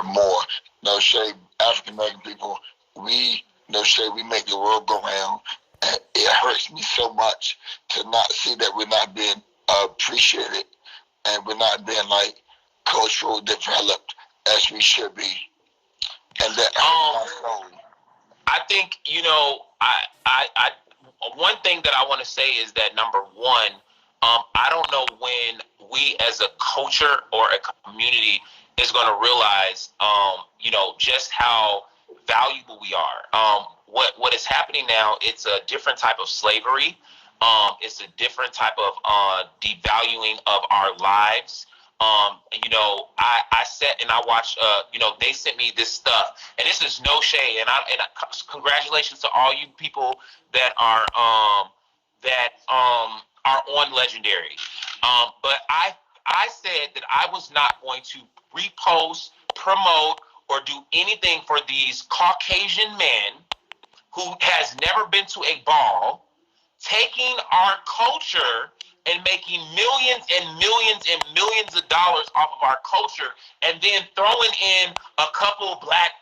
more. No shade, African American people, we, no shade, we make the world go round. And it hurts me so much to not see that we're not being appreciated and we're not being like cultural developed as we should be. And that hurts my soul. I think, I one thing that I want to say is that number one, I don't know when we as a culture or a community is going to realize, just how valuable we are. What is happening now? It's a different type of slavery. It's a different type of devaluing of our lives. I sat and I watched. They sent me this stuff, and this is no shade. Congratulations to all you people that are on Legendary. But I said that I was not going to repost, promote, or do anything for these Caucasian men who has never been to a ball, taking our culture and making millions and millions and millions of dollars off of our culture, and then throwing in a couple black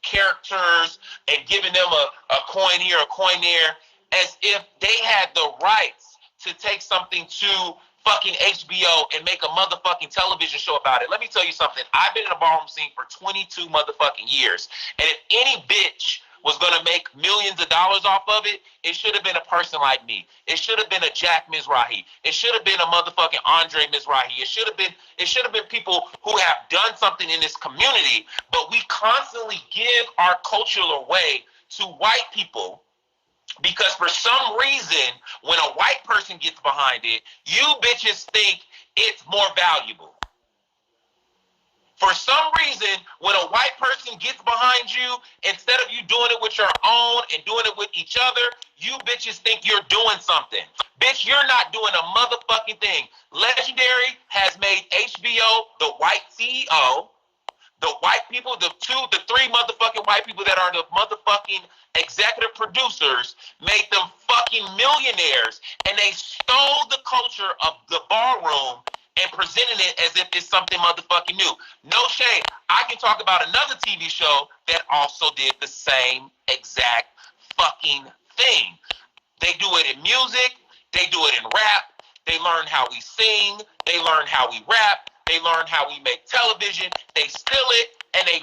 characters and giving them a coin here, a coin there, as if they had the rights to take something to fucking HBO and make a motherfucking television show about it. Let me tell you something. I've been in the ballroom scene for 22 motherfucking years. And if any bitch was going to make millions of dollars off of it, it should have been a person like me. It should have been a Jack Mizrahi. It should have been a motherfucking Andre Mizrahi. It should have been people who have done something in this community, but we constantly give our culture away to white people. Because for some reason, when a white person gets behind it, you bitches think it's more valuable. For some reason, when a white person gets behind you, instead of you doing it with your own and doing it with each other, you bitches think you're doing something. Bitch, you're not doing a motherfucking thing. Legendary has made HBO the white CEO. The white people, the three motherfucking white people that are the motherfucking executive producers, made them fucking millionaires, and they stole the culture of the ballroom and presented it as if it's something motherfucking new. No shame. I can talk about another TV show that also did the same exact fucking thing. They do it in music. They do it in rap. They learn how we sing. They learn how we rap. They learn how we make television. They steal it and they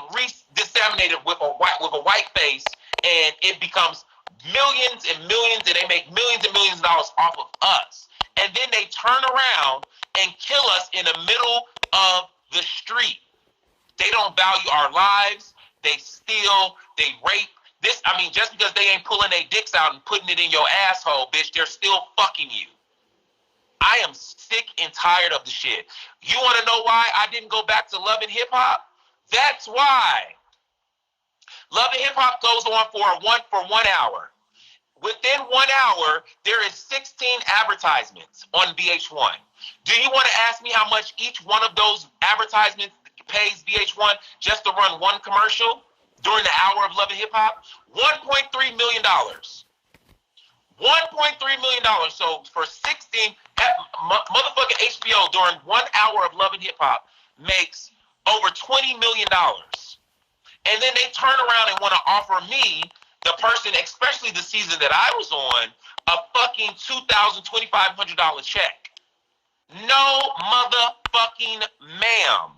disseminate it with a white face, and it becomes millions and millions, and they make millions and millions of dollars off of us. And then they turn around and kill us in the middle of the street. They don't value our lives. They steal. They rape. Just because they ain't pulling their dicks out and putting it in your asshole, bitch, they're still fucking you. I am sick and tired of the shit. You want to know why I didn't go back to Love and Hip Hop? That's why. Love and Hip Hop goes on for 1 hour. Within 1 hour, there is 16 advertisements on VH1. Do you want to ask me how much each one of those advertisements pays VH1 just to run one commercial during the hour of Love and Hip Hop? $1.3 million. $1.3 million. So for 16, motherfucking HBO during 1 hour of Love and Hip Hop makes over $20 million. And then they turn around and want to offer me, the person, especially the season that I was on, a fucking $2,000, $2,500 check. No motherfucking ma'am.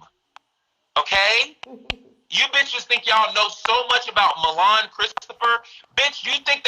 Okay? You bitches think y'all know so much about Milan Christopher. Bitch, you think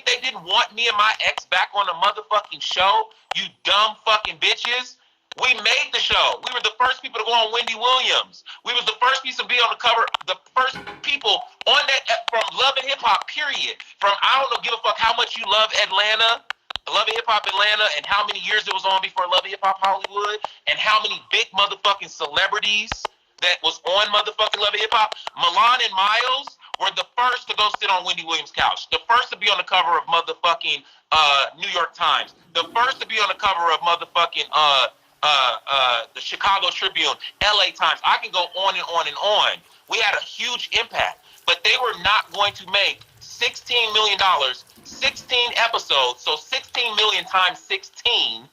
they didn't want me and my ex back on the motherfucking show? You dumb fucking bitches. We made the show. We were the first people to go on Wendy Williams. We was the first piece to be on the cover, the first people on that from Love and Hip Hop, period. From I don't give a fuck how much you love Atlanta, Love and Hip Hop Atlanta, and how many years it was on before Love and Hip Hop Hollywood, and how many big motherfucking celebrities that was on motherfucking Love and Hip Hop. Milan and Miles were the first to go sit on Wendy Williams' couch. The first to be on the cover of motherfucking New York Times. The first to be on the cover of motherfucking the Chicago Tribune, LA Times. I can go on and on and on. We had a huge impact, but they were not going to make $16 million, 16 episodes, so 16 million times 16,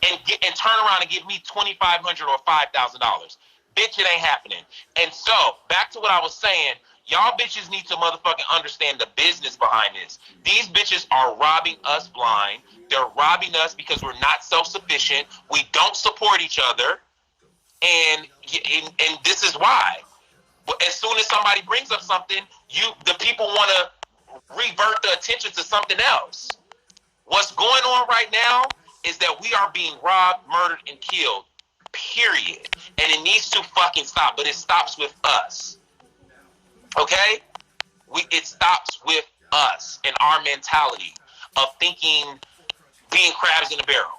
and turn around and give me $2,500 or $5,000. Bitch, it ain't happening. And so, back to what I was saying, y'all bitches need to motherfucking understand the business behind this. These bitches are robbing us blind. They're robbing us because we're not self-sufficient. We don't support each other. And this is why. As soon as somebody brings up something, the people want to revert the attention to something else. What's going on right now is that we are being robbed, murdered, and killed. Period. And it needs to fucking stop. But it stops with us. Okay? It stops with us and our mentality of thinking, being crabs in a barrel.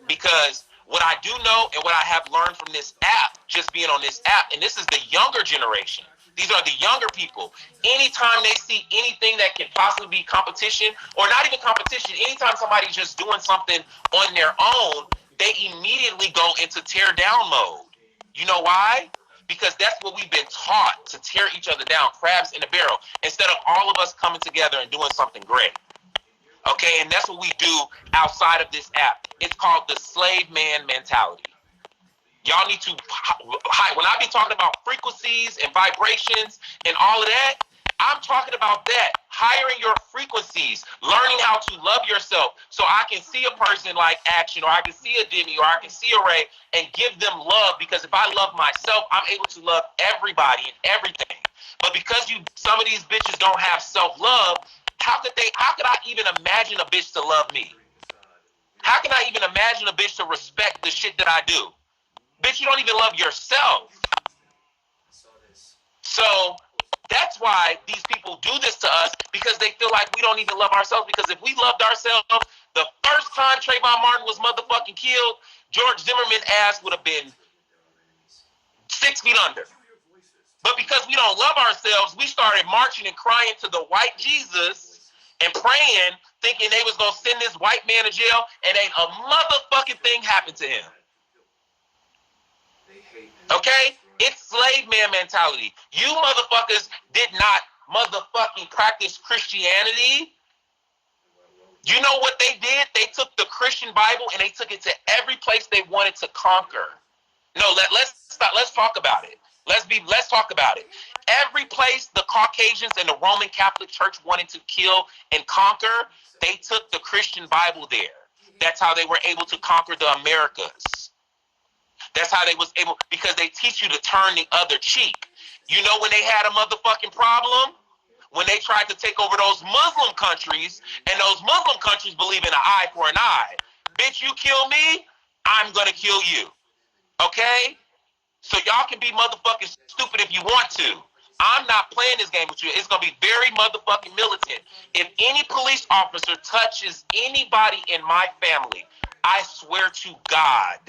Because what I do know and what I have learned from this app, just being on this app, and this is the younger generation. These are the younger people. Anytime they see anything that can possibly be competition, or not even competition, anytime somebody's just doing something on their own, they immediately go into tear down mode. You know why? Because that's what we've been taught, to tear each other down, crabs in a barrel, instead of all of us coming together and doing something great. Okay, and that's what we do outside of this app. It's called the slave man mentality. Y'all need to, when I be talking about frequencies and vibrations and all of that, I'm talking about that. Hiring your frequencies, learning how to love yourself, so I can see a person like Action, or I can see a Demi, or I can see a Ray, and give them love. Because if I love myself, I'm able to love everybody and everything. But because some of these bitches don't have self-love, how could I even imagine a bitch to love me? How can I even imagine a bitch to respect the shit that I do? Bitch, you don't even love yourself. So that's why these people do this to us, because they feel like we don't even love ourselves. Because if we loved ourselves, the first time Trayvon Martin was motherfucking killed, George Zimmerman's ass would have been 6 feet under. But because we don't love ourselves, we started marching and crying to the white Jesus and praying, thinking they was going to send this white man to jail, and ain't a motherfucking thing happened to him. Okay? It's slave man mentality. You motherfuckers did not motherfucking practice Christianity. You know what they did? They took the Christian Bible and they took it to every place they wanted to conquer. No, let's stop. Let's talk about it. Let's talk about it. Every place the Caucasians and the Roman Catholic Church wanted to kill and conquer, they took the Christian Bible there. That's how they were able to conquer the Americas. That's how they was able, because they teach you to turn the other cheek. You know when they had a motherfucking problem? When they tried to take over those Muslim countries, and those Muslim countries believe in an eye for an eye. Bitch, you kill me, I'm gonna kill you. Okay? So y'all can be motherfucking stupid if you want to. I'm not playing this game with you. It's gonna be very motherfucking militant. If any police officer touches anybody in my family, I swear to God,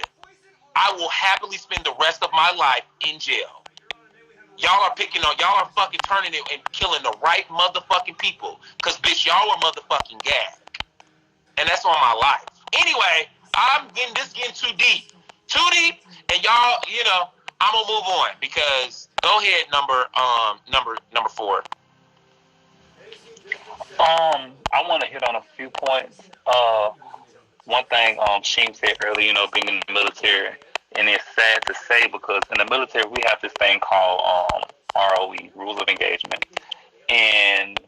I will happily spend the rest of my life in jail. Y'all are fucking turning it and killing the right motherfucking people. Cause bitch, y'all are motherfucking gag. And that's on my life. Anyway, I'm getting too deep. Too deep, and y'all, I'm gonna move on, because go ahead, number 4. I want to hit on a few points. One thing Sheem said earlier, being in the military, and it's sad to say, because in the military we have this thing called ROE, Rules of Engagement, and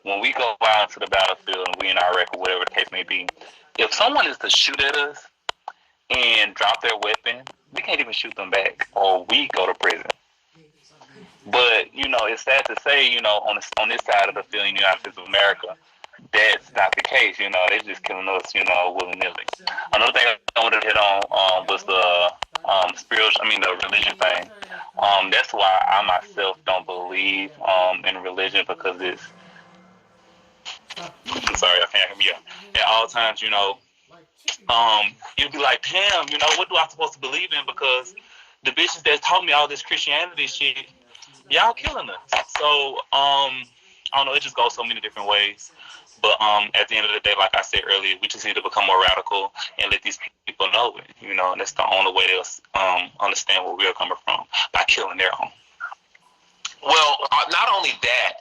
when we go out into the battlefield and we in Iraq or whatever the case may be, if someone is to shoot at us and drop their weapon, we can't even shoot them back, or we go to prison. But it's sad to say, on this side of the field in the United States of America, that's not the case. They're just killing us, willy nilly. Another thing I wanted to hit on was the the religion thing. That's why I myself don't believe in religion, because it's. I'm sorry, I can't hear me. Yeah. At all times, you'd be like, damn, what do I supposed to believe in? Because the bitches that taught me all this Christianity shit, y'all killing us. So, I don't know, it just goes so many different ways. But at the end of the day, like I said earlier, we just need to become more radical and let these people know it, and that's the only way they'll understand where we're coming from, by killing their own. Well, not only that,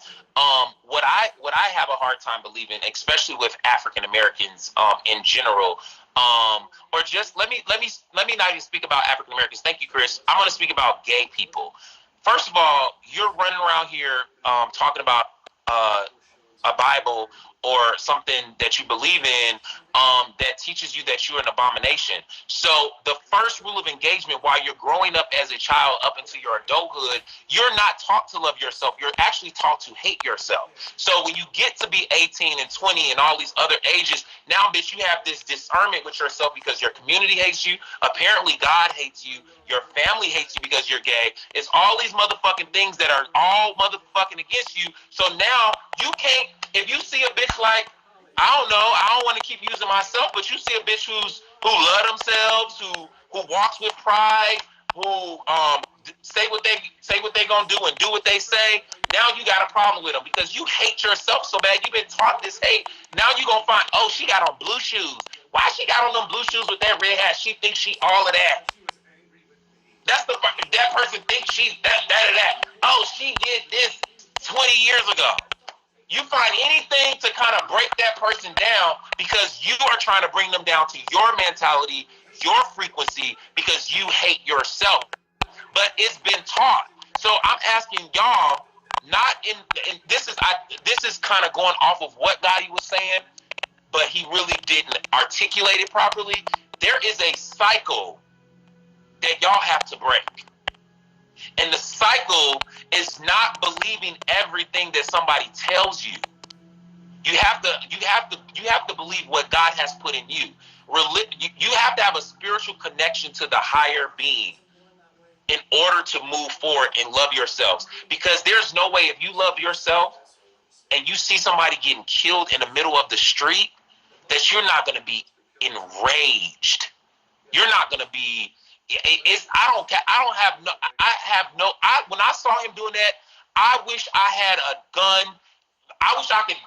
what I have a hard time believing, especially with African Americans in general, Or just let me not even speak about African Americans. Thank you, Chris. I'm going to speak about gay people. First of all, you're running around here talking about a Bible or something that you believe in that teaches you that you're an abomination. So the first rule of engagement while you're growing up as a child up into your adulthood, you're not taught to love yourself. You're actually taught to hate yourself. So when you get to be 18 and 20 and all these other ages, now, bitch, you have this discernment with yourself because your community hates you. Apparently, God hates you. Your family hates you because you're gay. It's all these motherfucking things that are all motherfucking against you. So now you can't, if you see a bitch like, I don't know, I don't want to keep using myself, but you see a bitch who love themselves, who walks with pride, who say what they gonna do and do what they say. Now you got a problem with them because you hate yourself so bad. You've been taught this hate. Now you gonna find, oh, she got on blue shoes. Why she got on them blue shoes with that red hat? She thinks she all of that. That person thinks she's that. Oh, she did this 20 years ago. You find anything to kind of break that person down because you are trying to bring them down to your mentality, your frequency, because you hate yourself. But it's been taught. So I'm asking y'all, this is kind of going off of what Gotti was saying, but he really didn't articulate it properly. There is a cycle that y'all have to break. And the cycle is not believing everything that somebody tells you. You have to believe what God has put in you. You have to have a spiritual connection to the higher being in order to move forward and love yourselves. Because there's no way, if you love yourself and you see somebody getting killed in the middle of the street, that you're not going to be enraged. You're not going to be. When I saw him doing that, I wish I had a gun. I wish I could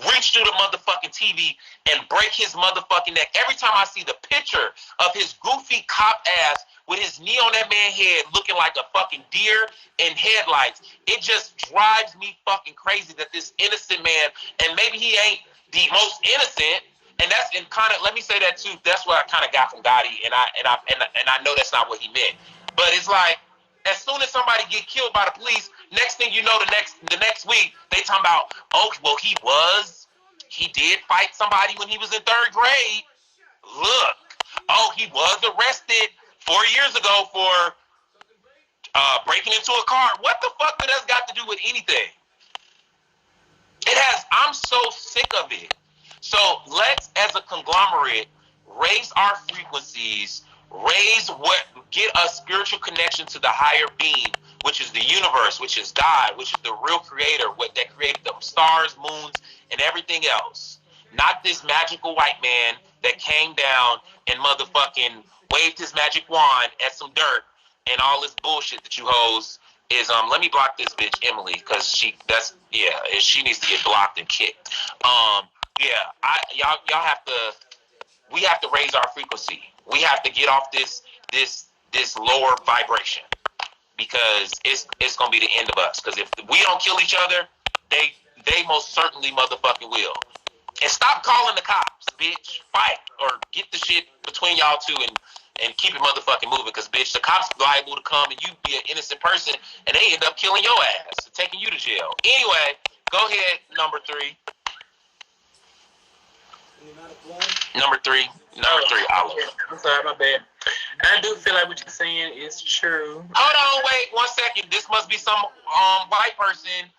reach through the motherfucking TV and break his motherfucking neck. Every time I see the picture of his goofy cop ass with his knee on that man's head looking like a fucking deer in headlights, it just drives me fucking crazy that this innocent man, and maybe he ain't the most innocent, and that's in kind of, let me say that too. That's what I kind of got from Gotti, and I know that's not what he meant. But it's like, as soon as somebody get killed by the police, next thing you know, the next week they talking about, oh, well, he did fight somebody when he was in 3rd grade. Look, oh, he was arrested 4 years ago for breaking into a car. What the fuck did that got to do with anything? It has. I'm so sick of it. So let's, as a conglomerate, raise our frequencies, get a spiritual connection to the higher being, which is the universe, which is God, which is the real creator, that created the stars, moons, and everything else. Not this magical white man that came down and motherfucking waved his magic wand at some dirt and all this bullshit that you hoes is, let me block this bitch Emily, because she needs to get blocked and kicked. We have to raise our frequency. We have to get off this lower vibration, because it's gonna be the end of us. Because if we don't kill each other, they most certainly motherfucking will. And stop calling the cops, bitch. Fight or get the shit between y'all two and keep it motherfucking moving. Because bitch, the cops liable to come and you be an innocent person and they end up killing your ass, taking you to jail. Anyway, go ahead, number three. Number three, Olive. I'm sorry, my bad. I do feel like what you're saying is true. Hold on, wait 1 second. This must be some white person.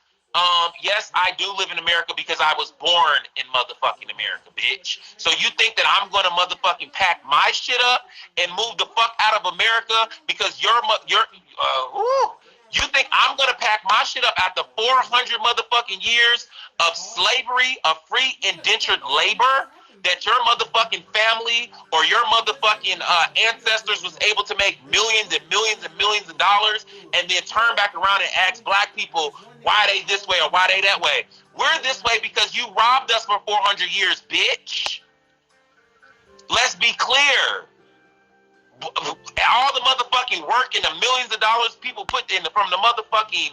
Yes, I do live in America because I was born in motherfucking America, bitch. So you think that I'm gonna motherfucking pack my shit up and move the fuck out of America because you think I'm gonna pack my shit up after 400 motherfucking years of slavery, of free indentured labor, that your motherfucking family or your motherfucking ancestors was able to make millions and millions and millions of dollars and then turn back around and ask black people why they this way or why they that way? We're this way because you robbed us for 400 years, bitch. Let's be clear. All the motherfucking work and the millions of dollars people put in from the motherfucking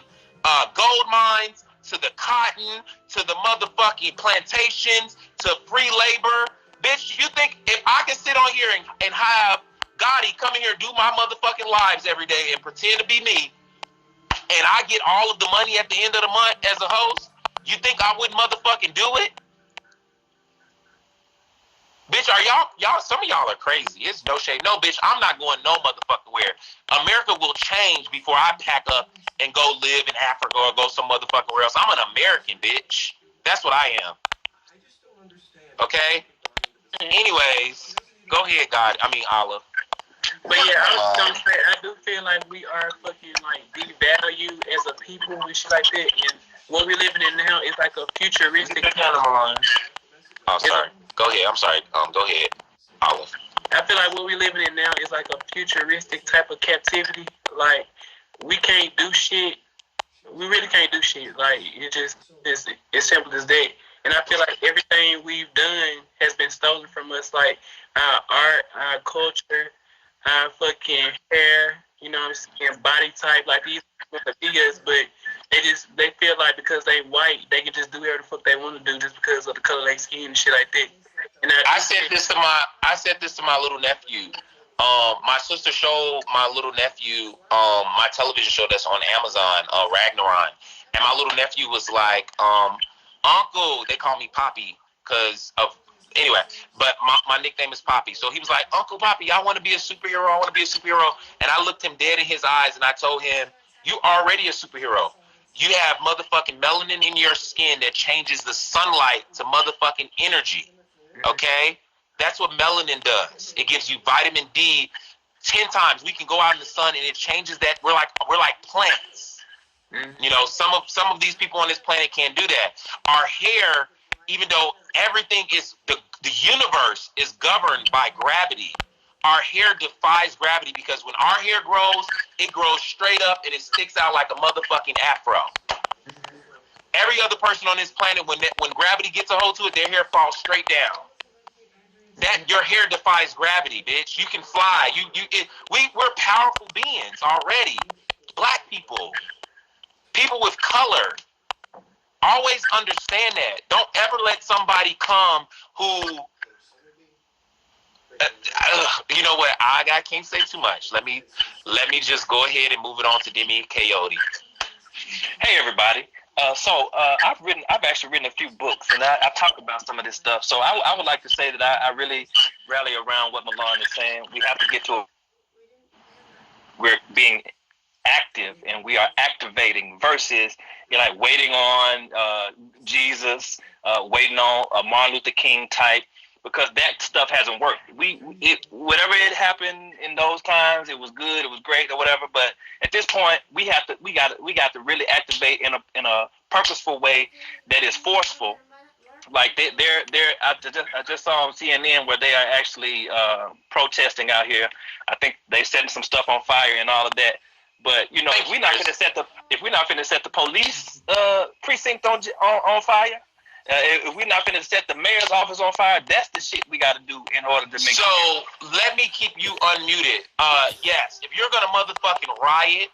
gold mines to the cotton, to the motherfucking plantations, to free labor, Bitch, you think if I can sit on here and have Gotti come in here and do my motherfucking lives every day and pretend to be me, and I get all of the money at the end of the month as a host, you think I wouldn't motherfucking do it? Bitch, are y'all, some of y'all are crazy. It's no shade. No, bitch, I'm not going no motherfucking where. America will change before I pack up and go live in Africa or go some motherfucking where else. I'm an American, bitch. That's what I am. Okay? Anyways, go ahead, Olive. But yeah, I was gonna say, I do feel like we are fucking like devalued as a people and shit like that. And what we're living in now is like a futuristic kind of. Oh, sorry. Go ahead. I'm sorry. Go ahead, Olive. I feel like what we're living in now is like a futuristic type of captivity. Like we can't do shit. We really can't do shit. Like it's as simple as that. And I feel like everything we've done has been stolen from us. Like our art, our culture, our fucking hair. You know what I'm saying? Body type. Like these ideas, but they feel like because they white, they can just do whatever the fuck they want to do just because of the color of their skin and shit like that. And I said this to my little nephew. My sister showed my little nephew my television show that's on Amazon, Ragnaron, and my little nephew was like, Uncle, they call me Poppy because of anyway, but my nickname is Poppy. So he was like, Uncle Poppy, I want to be a superhero. I want to be a superhero. And I looked him dead in his eyes and I told him, you already a superhero. You have motherfucking melanin in your skin that changes the sunlight to motherfucking energy. Okay? That's what melanin does. It gives you vitamin D 10 times. We can go out in the sun and it changes that. We're like plants. You know, some of these people on this planet can't do that. Our hair, even though everything is the universe is governed by gravity, our hair defies gravity because when our hair grows, it grows straight up and it sticks out like a motherfucking afro. Every other person on this planet, when gravity gets a hold to it, their hair falls straight down. That your hair defies gravity, bitch. You can fly. We're powerful beings already. Black people, people with color. Always understand that. Don't ever let somebody come who. You know what? I can't say too much. Let me just go ahead and move it on to Demi Coyote. Hey everybody. I've actually written a few books and I talk about some of this stuff. So I would like to say that I really rally around what Milan is saying. We have to get to we're being active and we are activating versus like waiting on Jesus, waiting on a Martin Luther King type. Because that stuff hasn't worked. Whatever it happened in those times, it was good, it was great, or whatever. But at this point, we got to really activate in a purposeful way that is forceful. Like I just saw on CNN where they are actually protesting out here. I think they setting some stuff on fire and all of that. But you know, if we're not going to set the police precinct on fire. If we're not going to set the mayor's office on fire, that's the shit we got to do in order to make. So let me keep you unmuted. Yes, if you're going to motherfucking riot,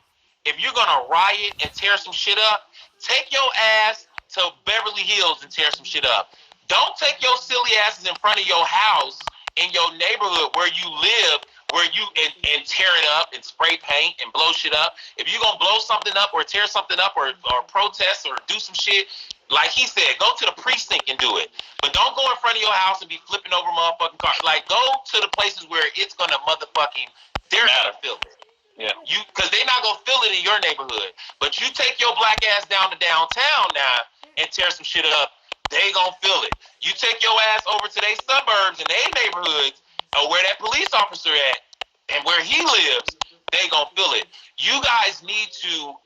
and tear some shit up, take your ass to Beverly Hills and tear some shit up. Don't take your silly asses in front of your house in your neighborhood where you live, and tear it up and spray paint and blow shit up. If you're going to blow something up or tear something up or protest or do some shit, like he said, go to the precinct and do it. But don't go in front of your house and be flipping over motherfucking cars. Like, go to the places where it's going to motherfucking, they're going to feel it. Yeah. Because they're not going to feel it in your neighborhood. But you take your black ass down to downtown now and tear some shit up, they going to feel it. You take your ass over to their suburbs and their neighborhoods or where that police officer at and where he lives, they going to feel it. You guys need to,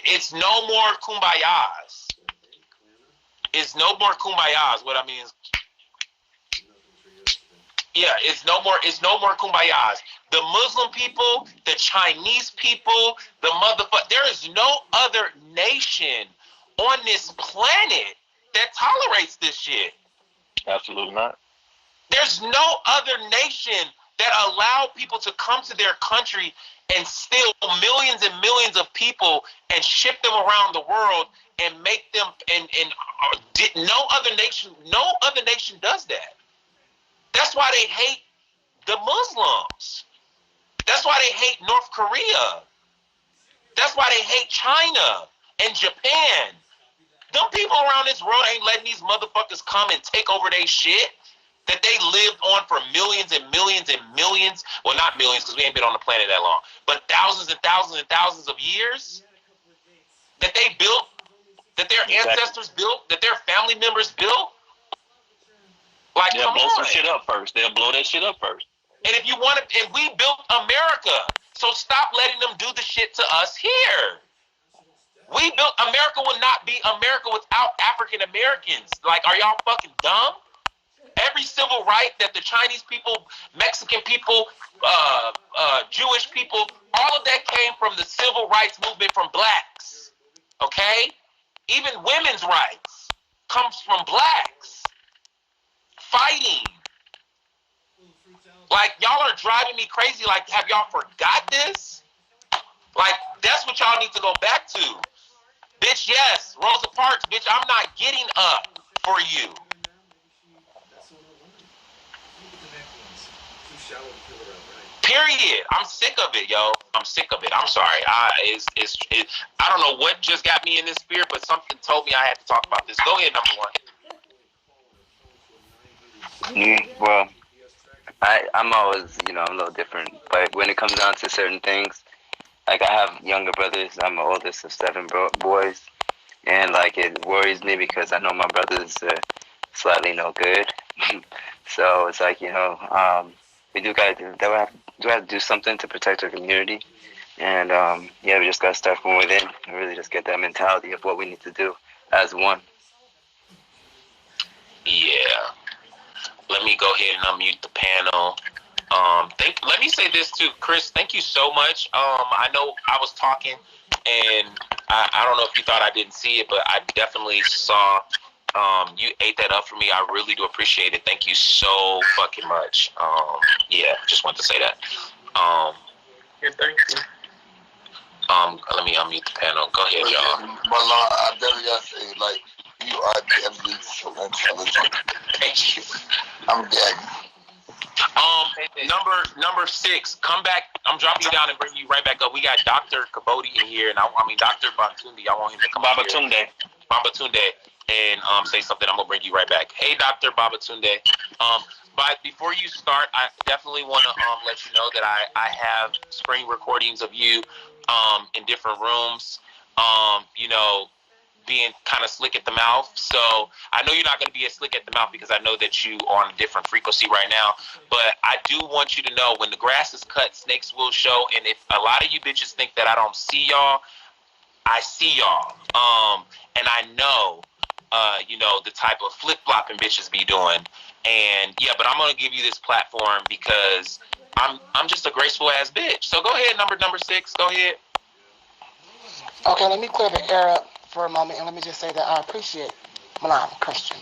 it's no more kumbayas. It's no more kumbayas. What I mean is, yeah, it's no more kumbayas. The Muslim people, the Chinese people, the motherfucker. There is no other nation on this planet that tolerates this shit. Absolutely not. There's no other nation that allow people to come to their country and steal millions and millions of people and ship them around the world and make them no other nation does that. That's why they hate the Muslims. That's why they hate North Korea. That's why they hate China and Japan. Them people around this world ain't letting these motherfuckers come and take over their shit that they lived on for millions and millions and millions. Well, not millions because we ain't been on the planet that long, but thousands and thousands and thousands of years that they built, that their ancestors built, that their family members built. Like, they'll blow some shit up first. They'll blow that shit up first. And if you want to, and we built America, so stop letting them do the shit to us here. We built America would not be America without African Americans. Like, are y'all fucking dumb? Every civil right that the Chinese people, Mexican people, Jewish people, all of that came from the civil rights movement from blacks. Okay? Even women's rights comes from blacks fighting. Like, y'all are driving me crazy. Like, have y'all forgot this? Like, that's what y'all need to go back to. Bitch, yes, Rosa Parks, bitch, I'm not getting up for you. Period. I'm sick of it, yo. I'm sick of it. I'm sorry. I don't know what just got me in this spirit, but something told me I had to talk about this. Go ahead, number one. Well, I'm always, I'm a little different. But when it comes down to certain things, like I have younger brothers. I'm the oldest of 7 boys. And, like, it worries me because I know my brothers are slightly no good. So it's like, we do have to do something to protect our community. And, we just got to start from within and really just get that mentality of what we need to do as one. Yeah. Let me go ahead and unmute the panel. Let me say this too, Chris. Thank you so much. I know I was talking, and I don't know if you thought I didn't see it, but I definitely saw. You ate that up for me. I really do appreciate it. Thank you so fucking much. Just wanted to say that. Yeah, thank you. Let me unmute the panel. Go ahead, y'all. Malon, I definitely gotta say, like, you are definitely so intelligent. Thank you. I'm gagging. Number 6, come back. I'm dropping you down and bring you right back up. We got Dr. Kabodi in here, and Dr. Babatunde. I want him to come up here. Babatunde, and say something. I'm gonna bring you right back. Hey, Dr. Babatunde. But before you start, I definitely want to let you know that I have screen recordings of you in different rooms. Being kind of slick at the mouth. So I know you're not going to be as slick at the mouth because I know that you are on a different frequency right now. But I do want you to know when the grass is cut, snakes will show. And if a lot of you bitches think that I don't see y'all, I see y'all. And I know, the type of flip-flopping bitches be doing. And yeah, but I'm going to give you this platform because I'm just a graceful ass bitch. So go ahead, number 6. Go ahead. Okay, let me clear the air up for a moment, and let me just say that I appreciate Malon Christian.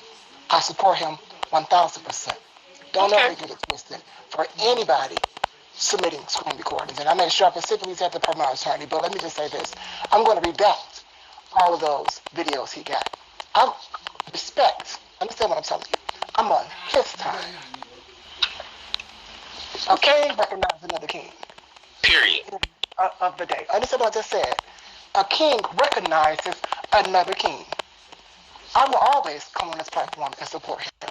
I support him 1,000%. Don't ever get it twisted for anybody submitting screen recordings. And I made sure I specifically said the promoter attorney, but let me just say this. I'm going to redact all of those videos he got. I understand what I'm telling you. I'm on his time. A king recognizes another king. Period. Of the day. Understand what I just said? A king recognizes another king. I will always come on this platform and support him.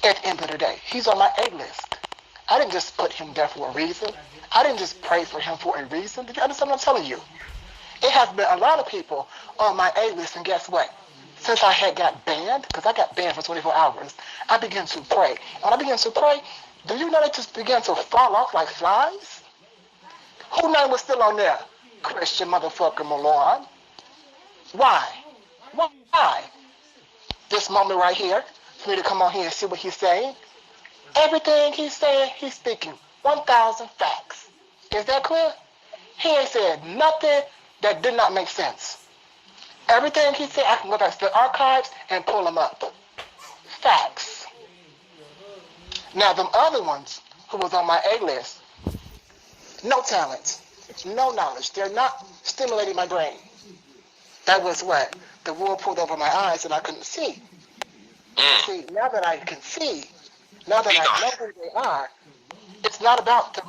At the end of the day, he's on my A list. I didn't just put him there for a reason. I didn't just pray for him for a reason. Did you understand what I'm telling you? It has been a lot of people on my A list, and guess what? Since I had got banned, because I got banned for 24 hours, I began to pray. When I began to pray, do you know they just began to fall off like flies? Whose name was still on there? Christian motherfucker Malon. Why? Why? This moment right here, for me to come on here and see what he's saying. Everything he's saying, he's speaking 1,000 facts. Is that clear? He ain't said nothing that did not make sense. Everything he said, I can go back to the archives and pull them up. Facts. Now, them other ones who was on my A list, no talent, no knowledge. They're not stimulating my brain. That was what? The wool pulled over my eyes and I couldn't see. See, now that I can see, Now that Be I gone. know who they are, it's not about the